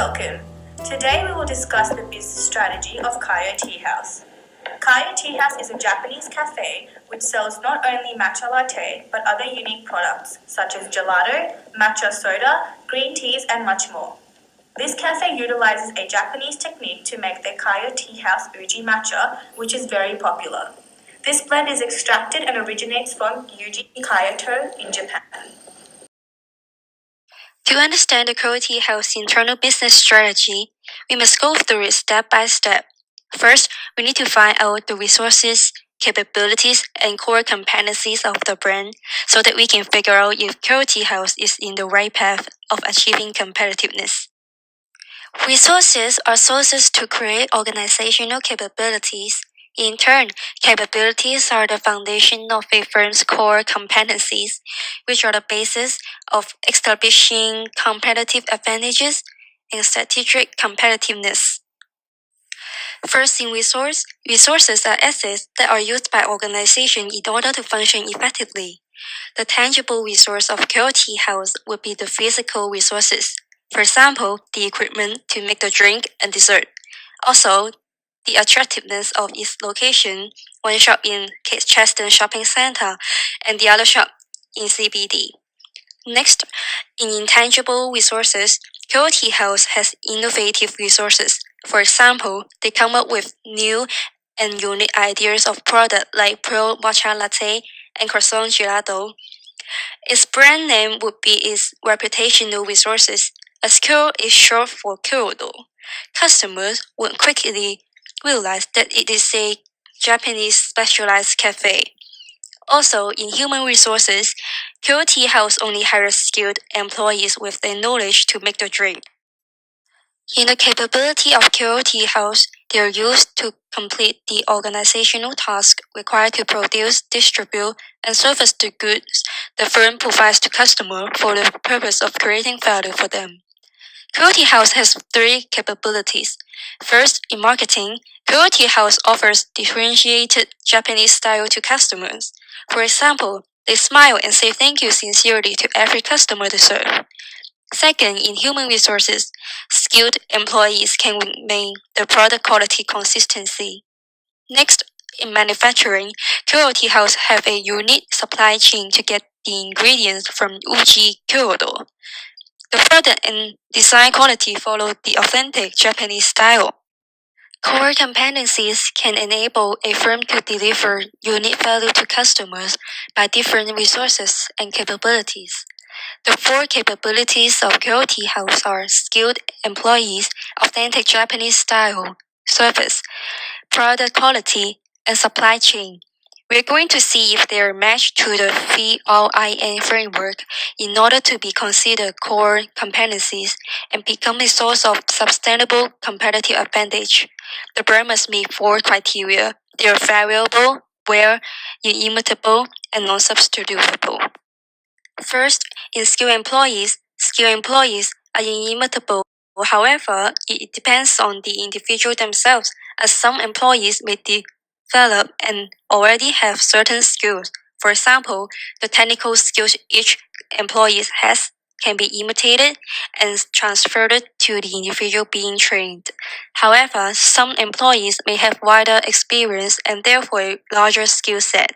Welcome. Today we will discuss the business strategy of Kaya Tea House. Kaya Tea House is a Japanese cafe which sells not only matcha latte but other unique products such as gelato, matcha soda, green teas and much more. This cafe utilizes a Japanese technique to make their Kaya Tea House Uji matcha, which is very popular. This blend is extracted and originates from Uji Kayato in Japan. To understand the Kaya Tea House internal business strategy, we must go through it step by step. First, we need to find out the resources, capabilities, and core competencies of the brand so that we can figure out if Kaya Tea House is in the right path of achieving competitiveness. Resources are sources to create organizational capabilities. In turn, capabilities are the foundation of a firm's core competencies, which are the basis of establishing competitive advantages and strategic competitiveness. First, in resources are assets that are used by organizations in order to function effectively. The tangible resource of Kaya Tea House would be the physical resources. For example, the equipment to make the drink and dessert. Also, the attractiveness of its location, one shop in Cheston Shopping Center and the other shop in CBD. Next, in intangible resources, Kaya Tea House has innovative resources. For example, they come up with new and unique ideas of product like pearl matcha latte and croissant gelato. Its brand name would be its reputational resources, as Kyo is short for Kyoto. Customers would quickly realize that it is a Japanese specialized cafe. Also, in human resources, Kyo Tea House only hires skilled employees with the knowledge to make the drink. In the capability of Kyo Tea House, they are used to complete the organizational task required to produce, distribute, and service the goods the firm provides to customers for the purpose of creating value for them. Kyo Tea House has three capabilities. First, in marketing, Kyo Tea House offers differentiated Japanese style to customers. For example, they smile and say thank you sincerely to every customer they serve. Second, in human resources, skilled employees can maintain the product quality consistency. Next, in manufacturing, Kyo Tea House have a unique supply chain to get the ingredients from Uji Kyoto. The product and design quality follow the authentic Japanese style. Core competencies can enable a firm to deliver unique value to customers by different resources and capabilities. The four capabilities of Kyo Tea House are skilled employees, authentic Japanese style, service, product quality, and supply chain. We're going to see if they are matched to the VRIN framework in order to be considered core competencies and become a source of sustainable competitive advantage. The brand must meet four criteria. They are variable, rare, inimitable, and non-substitutable. First, in skilled employees are inimitable. However, it depends on the individual themselves, as some employees may develop and already have certain skills. For example, the technical skills each employee has can be imitated and transferred to the individual being trained. However, some employees may have wider experience and therefore a larger skill set.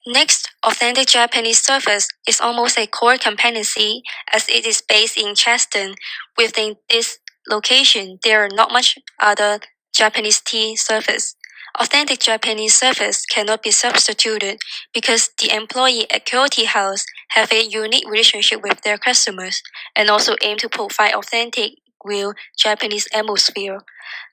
Next, authentic Japanese service is almost a core competency as it is based in Cheston. Within this location, there are not much other Japanese tea service. Authentic Japanese service cannot be substituted because the employee at Kyo Tea House have a unique relationship with their customers and also aim to provide authentic, real Japanese atmosphere.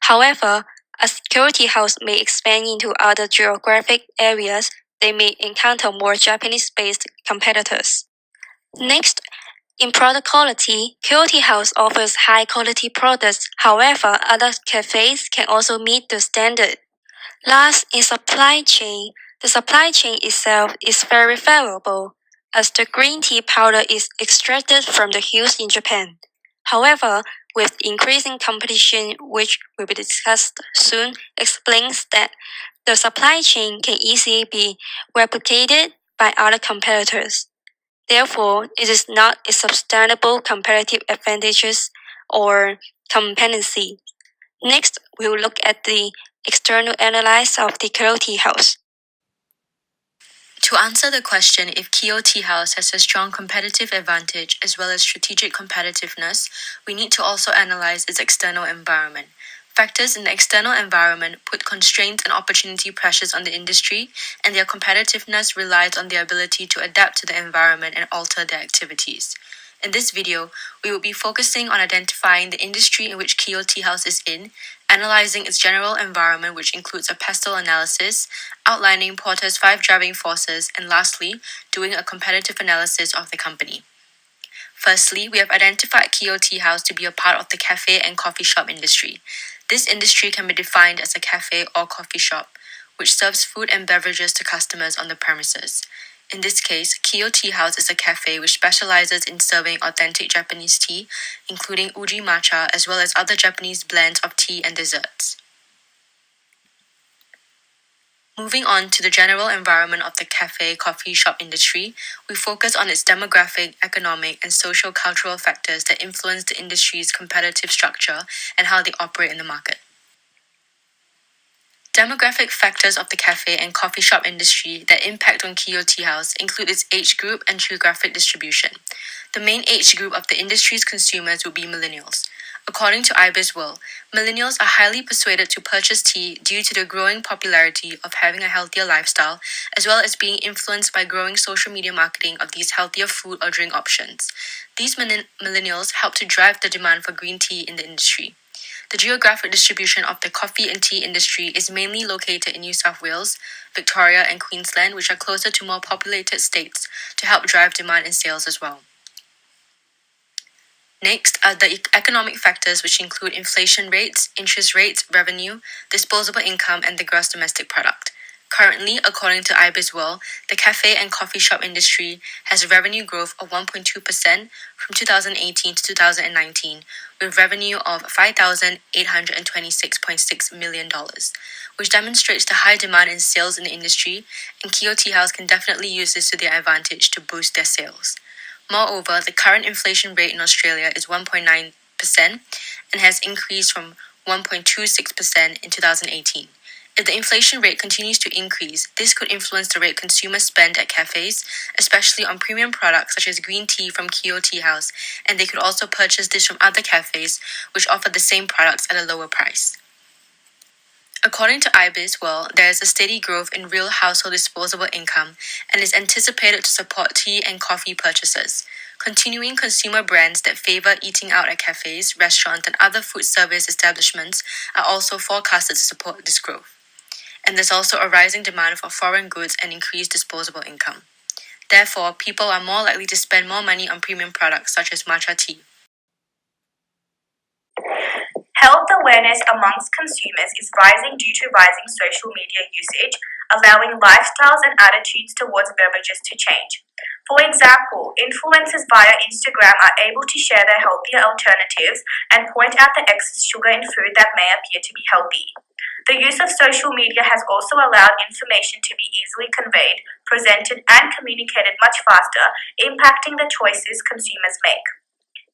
However, as Kyo Tea House may expand into other geographic areas, they may encounter more Japanese-based competitors. Next, in product quality, Kyo Tea House offers high-quality products. However, other cafes can also meet the standard. Last, in supply chain, the supply chain itself is very favorable, as the green tea powder is extracted from the hills in Japan. However, with increasing competition, which will be discussed soon, explains that the supply chain can easily be replicated by other competitors. Therefore, it is not a sustainable competitive advantages or competency. Next, we will look at the external analysis of the Kyoto Tea House. To answer the question if Kyoto Tea House has a strong competitive advantage as well as strategic competitiveness, we need to also analyze its external environment. Factors in the external environment put constraints and opportunity pressures on the industry, and their competitiveness relies on their ability to adapt to the environment and alter their activities. In this video, we will be focusing on identifying the industry in which Kyoto Tea House is in, analyzing its general environment, which includes a pestle analysis, outlining Porter's 5 driving forces, and lastly, doing a competitive analysis of the company. Firstly, we have identified Kyoto Tea House to be a part of the cafe and coffee shop industry. This industry can be defined as a cafe or coffee shop, which serves food and beverages to customers on the premises. In this case, Kyoto Tea House is a cafe which specializes in serving authentic Japanese tea, including uji matcha, as well as other Japanese blends of tea and desserts. Moving on to the general environment of the cafe coffee shop industry, we focus on its demographic, economic, and social cultural factors that influence the industry's competitive structure and how they operate in the market. Demographic factors of the cafe and coffee shop industry that impact on Kyoto Tea House include its age group and geographic distribution. The main age group of the industry's consumers would be millennials. According to IBIS World, millennials are highly persuaded to purchase tea due to the growing popularity of having a healthier lifestyle, as well as being influenced by growing social media marketing of these healthier food or drink options. These millennials help to drive the demand for green tea in the industry. The geographic distribution of the coffee and tea industry is mainly located in New South Wales, Victoria, and Queensland, which are closer to more populated states, to help drive demand and sales as well. Next are the economic factors, which include inflation rates, interest rates, revenue, disposable income, and the gross domestic product. Currently, according to IBIS World, the cafe and coffee shop industry has a revenue growth of 1.2% from 2018 to 2019, with revenue of $5,826.6 million, which demonstrates the high demand in sales in the industry, and Kyoto Tea House can definitely use this to their advantage to boost their sales. Moreover, the current inflation rate in Australia is 1.9% and has increased from 1.26% in 2018. If the inflation rate continues to increase, this could influence the rate consumers spend at cafes, especially on premium products such as green tea from Kyoto Tea House, and they could also purchase this from other cafes which offer the same products at a lower price. According to IBIS World, there is a steady growth in real household disposable income and is anticipated to support tea and coffee purchases. Continuing consumer brands that favor eating out at cafes, restaurants, and other food service establishments are also forecasted to support this growth. And there's also a rising demand for foreign goods and increased disposable income. Therefore, people are more likely to spend more money on premium products such as matcha tea. Health awareness amongst consumers is rising due to rising social media usage, allowing lifestyles and attitudes towards beverages to change. For example, influencers via Instagram are able to share their healthier alternatives and point out the excess sugar in food that may appear to be healthy. The use of social media has also allowed information to be easily conveyed, presented, and communicated much faster, impacting the choices consumers make.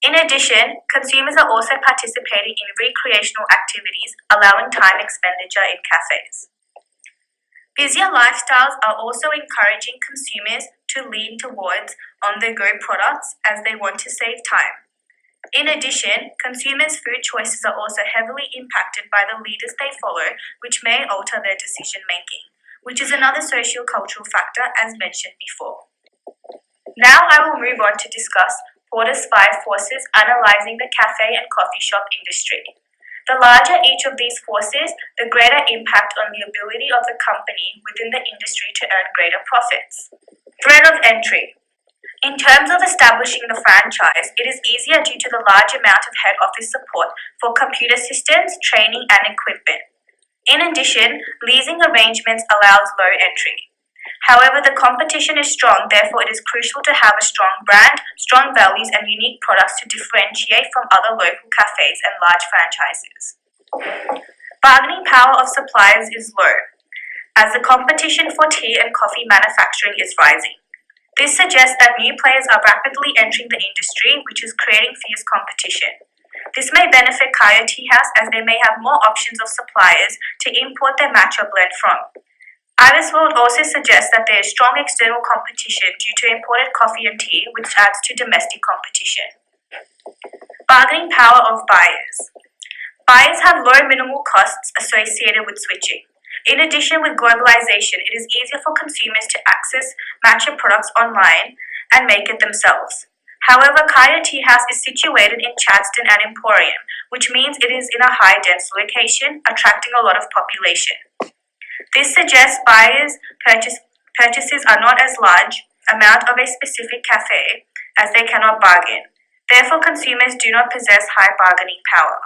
In addition, consumers are also participating in recreational activities, allowing time expenditure in cafes. Busier lifestyles are also encouraging consumers to lean towards on-the-go products as they want to save time. In addition, consumers' food choices are also heavily impacted by the leaders they follow, which may alter their decision-making, which is another socio-cultural factor as mentioned before. Now I will move on to discuss Porter's 5 forces analyzing the cafe and coffee shop industry. The larger each of these forces, the greater impact on the ability of the company within the industry to earn greater profits. Threat of entry. In terms of establishing the franchise, it is easier due to the large amount of head office support for computer systems, training, and equipment. In addition, leasing arrangements allows low entry. However, the competition is strong, therefore it is crucial to have a strong brand, strong values, and unique products to differentiate from other local cafes and large franchises. Bargaining power of suppliers is low, as the competition for tea and coffee manufacturing is rising. This suggests that new players are rapidly entering the industry, which is creating fierce competition. This may benefit Kaya Tea House as they may have more options of suppliers to import their matcha blend from. Iris World also suggests that there is strong external competition due to imported coffee and tea, which adds to domestic competition. Bargaining power of buyers. Buyers have low minimal costs associated with switching. In addition, with globalization, it is easier for consumers to access matcha products online and make it themselves. However, Kaya Tea House is situated in Chadstone and Emporium, which means it is in a high dense location, attracting a lot of population. This suggests purchases are not as large amount of a specific cafe as they cannot bargain. Therefore, consumers do not possess high bargaining power.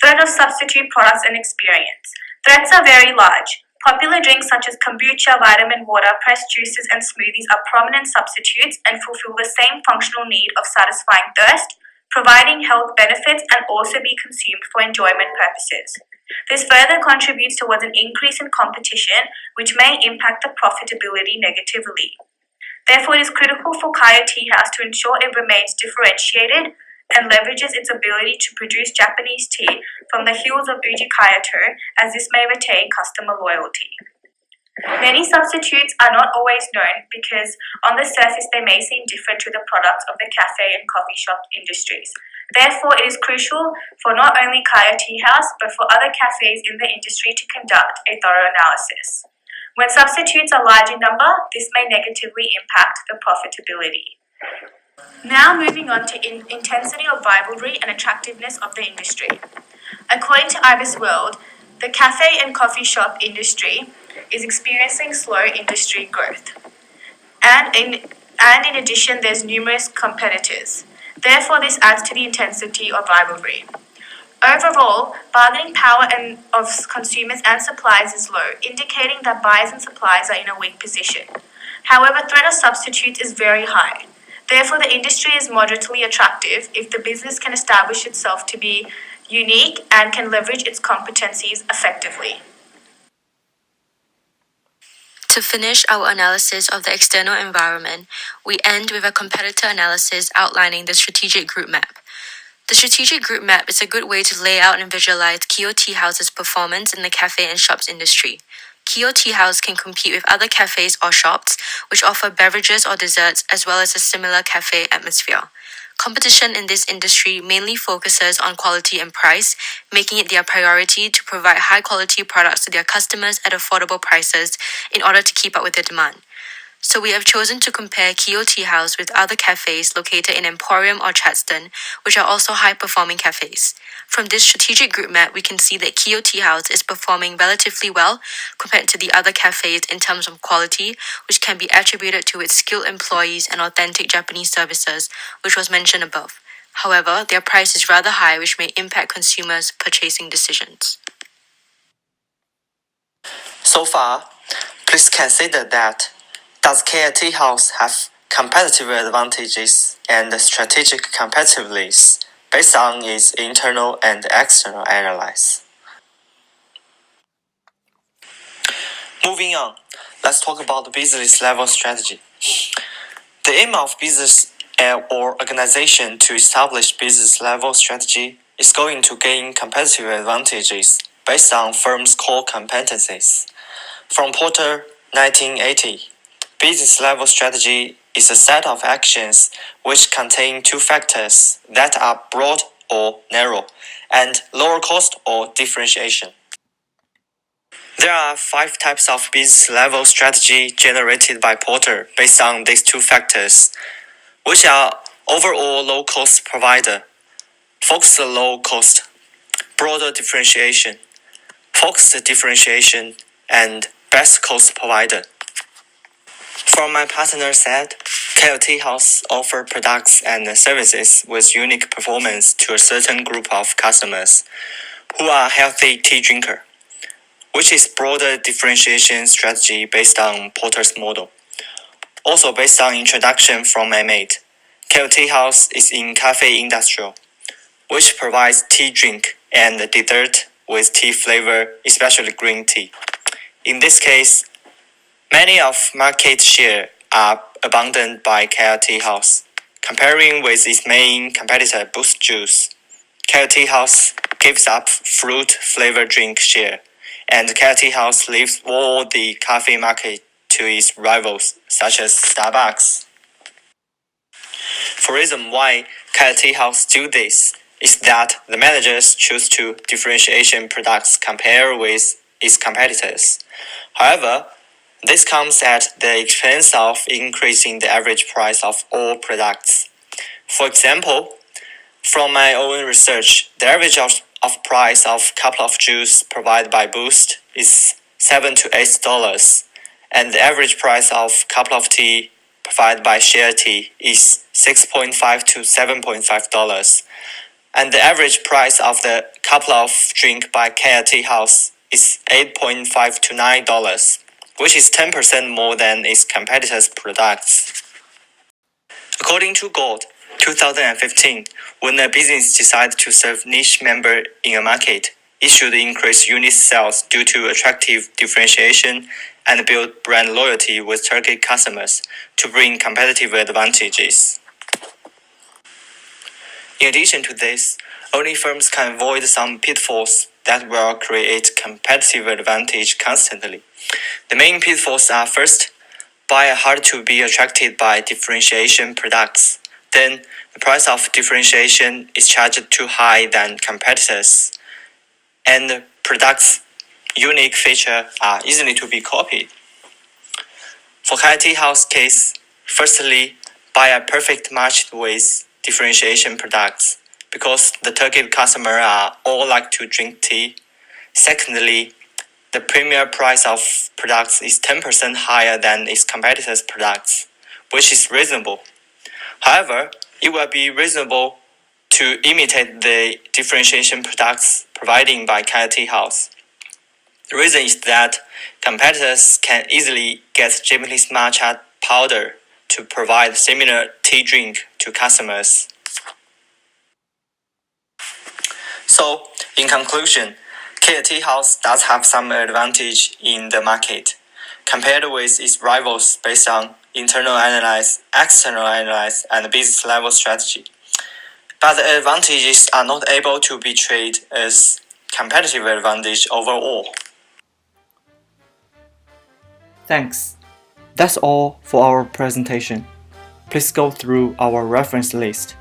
Threat of substitute products and experience. Threats are very large. Popular drinks such as kombucha, vitamin water, pressed juices, and smoothies are prominent substitutes and fulfill the same functional need of satisfying thirst, providing health benefits, and also be consumed for enjoyment purposes. This further contributes towards an increase in competition, which may impact the profitability negatively. Therefore, it is critical for Kaya Tea House to ensure it remains differentiated and leverages its ability to produce Japanese tea from the hills of Uji Kyoto, as this may retain customer loyalty. Many substitutes are not always known because on the surface they may seem different to the products of the cafe and coffee shop industries. Therefore, it is crucial for not only Kaya Tea House but for other cafes in the industry to conduct a thorough analysis. When substitutes are large in number, this may negatively impact the profitability. Now moving on to intensity of rivalry and attractiveness of the industry. According to Ibis World, the cafe and coffee shop industry is experiencing slow industry growth. And in addition, there's numerous competitors. Therefore, this adds to the intensity of rivalry. Overall, bargaining power of consumers and suppliers is low, indicating that buyers and suppliers are in a weak position. However, threat of substitutes is very high. Therefore, the industry is moderately attractive if the business can establish itself to be unique and can leverage its competencies effectively. To finish our analysis of the external environment, we end with a competitor analysis outlining the strategic group map. The strategic group map is a good way to lay out and visualize Kyo Tea House's performance in the cafe and shops industry. Kyo Tea House can compete with other cafes or shops which offer beverages or desserts as well as a similar cafe atmosphere. Competition in this industry mainly focuses on quality and price, making it their priority to provide high-quality products to their customers at affordable prices in order to keep up with their demand. So we have chosen to compare Kyo Tea House with other cafes located in Emporium or Chadstone, which are also high-performing cafes. From this strategic group map, we can see that Kyo Tea House is performing relatively well compared to the other cafes in terms of quality, which can be attributed to its skilled employees and authentic Japanese services, which was mentioned above. However, their price is rather high, which may impact consumers' purchasing decisions. So far, please consider that does Kaya Tea House have competitive advantages and strategic competitiveness based on its internal and external analysis? Moving on, let's talk about the business level strategy. The aim of business or organization to establish business level strategy is going to gain competitive advantages based on firm's core competencies. From Porter, 1980, business level strategy is a set of actions which contain two factors that are broad or narrow, and lower cost or differentiation. There are 5 types of business level strategy generated by Porter based on these two factors, which are overall low cost provider, focused low cost, broader differentiation, focused differentiation, and best cost provider. From my partner side, Kaya Tea House offer products and services with unique performance to a certain group of customers who are healthy tea drinker, which is broader differentiation strategy based on Porter's model. Also based on introduction from my mate, Kaya Tea House is in cafe industrial, which provides tea drink and dessert with tea flavor, especially green tea. In this case, many of market share are abundant by Kaya Tea House. Comparing with its main competitor Boost Juice, Carrot Tea House gives up fruit-flavored drink share, and Carrot Tea House leaves all the coffee market to its rivals, such as Starbucks. The reason why Carrot Tea House do this is that the managers choose to differentiation products compared with its competitors. However, this comes at the expense of increasing the average price of all products. For example, from my own research, the average of price of cup of juice provided by Boost is $7 to $8, and the average price of cup of tea provided by Share Tea is $6.5 to $7.5, and the average price of the cup of drink by Carrot Tea House is $8.5 to $9, which is 10% more than its competitors' products. According to Gold, 2015, when a business decides to serve niche member in a market, it should increase unit sales due to attractive differentiation and build brand loyalty with target customers to bring competitive advantages. In addition to this, only firms can avoid some pitfalls that will create competitive advantage constantly. The main pitfalls are: first, buyers hard to be attracted by differentiation products. Then, the price of differentiation is charged too high than competitors, and the products' unique features are easily to be copied. For Carrot Tea House case, firstly, buyer perfect matched with differentiation products because the target customer are all like to drink tea. Secondly, the premium price of products is 10% higher than its competitors' products, which is reasonable. However, it will be reasonable to imitate the differentiation products provided by Carrot Tea House. The reason is that competitors can easily get Japanese matcha powder to provide similar tea drink to customers. So, in conclusion, Carrot Tea House does have some advantage in the market, compared with its rivals based on internal analysis, external analysis, and business level strategy. But the advantages are not able to be treated as competitive advantage overall. Thanks. That's all for our presentation. Please go through our reference list